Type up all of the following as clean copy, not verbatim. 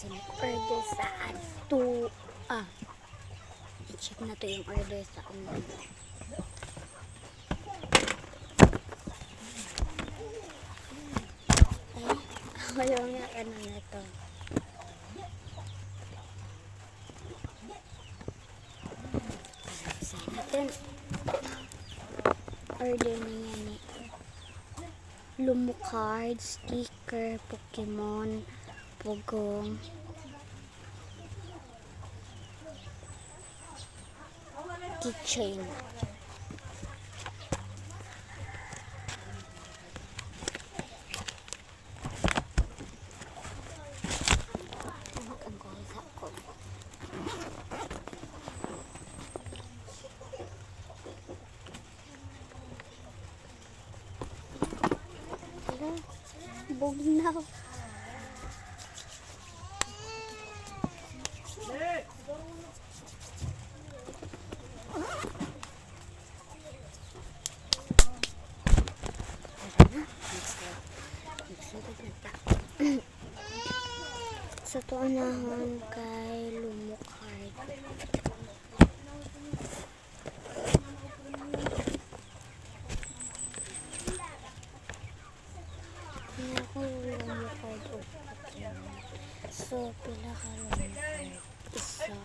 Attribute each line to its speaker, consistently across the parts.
Speaker 1: kasi nag-order sa ato. I-check na to yung order sa online. Wala nga ano na to. Sa natin. Order na yan eh. Lumo card, sticker, Pokemon, Pogong. Keychain. Bugnaw. Sa tuanahan kay Lumo card. So, pila ka lang isa.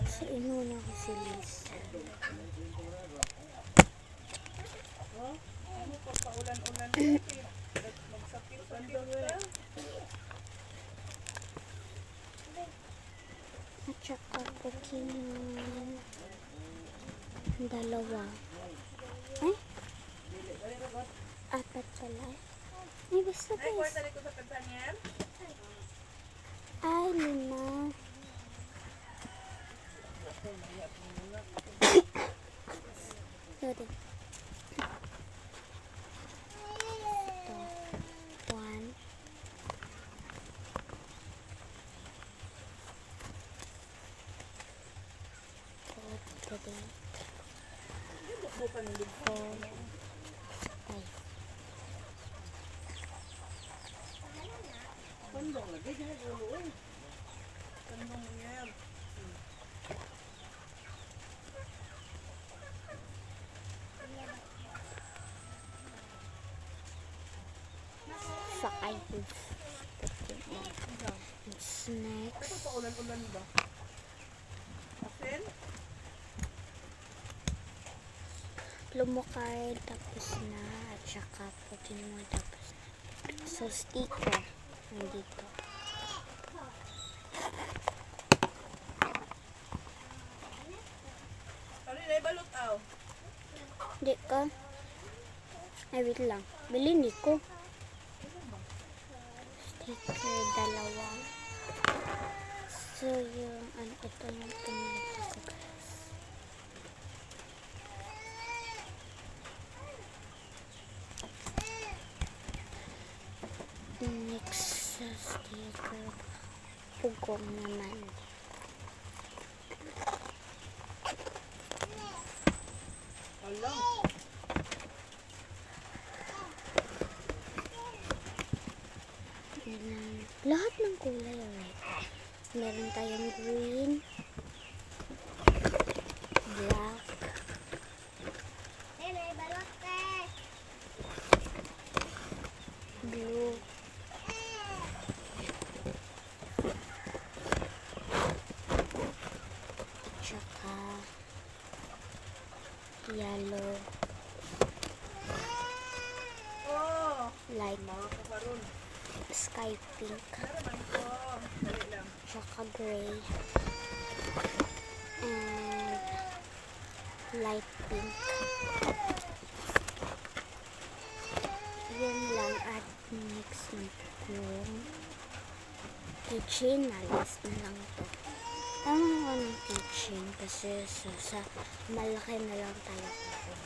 Speaker 1: Sa inuna ko si Lisa. At saka Pokemon. Dalawa. Ay? Apat pala. Ay, basta guys. Ay, lima. Sorry. Ito. 1. 2, 3. 4, 5. Sakay ko. Snacks.
Speaker 2: Paulan-ulan ba? Asin?
Speaker 1: Lumo card tapos na. At saka Pokemon tapos na. So, sticker. Nandito.
Speaker 2: Ano na ibalot aw?
Speaker 1: Hindi ka. Ay, wait lang. Bilhin ko. Sticker, dalawa. So, yung, ito yung pinili ko sa guys. Next sa sticker, Pugong naman.
Speaker 2: Alam.
Speaker 1: Lahat ng kulay, alright. Meron tayong green, black, blue, tsaka yellow,
Speaker 2: Oh,
Speaker 1: light
Speaker 2: mga kaparon.
Speaker 1: sky pink,
Speaker 2: Naman ko. Dali lang.
Speaker 1: tsaka gray, and light pink. Yun lang at next yung keychain na last na lang to. Tama ko ng keychain kasi sa malaki na lang tayo kukuha.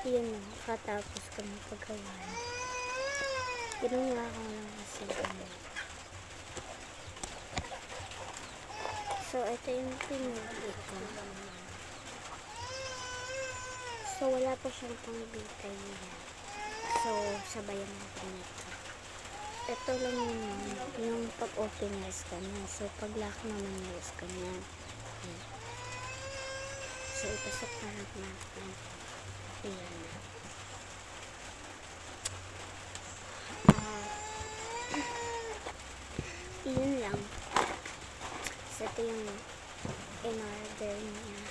Speaker 1: Yun mo, katapos ko ng paggawa. Ginawa ko lang kasi So, ito yung pinili ko. wala pa siyang pangbitay niya. So, sabayan natin ito. Ito lang yung pag-open niya is ganyan. So, pag-lock naman niya is ganyan. Ayan. So, ipasok na lang natin. Ayan na. Yun lang. So, ito yung in-order niya.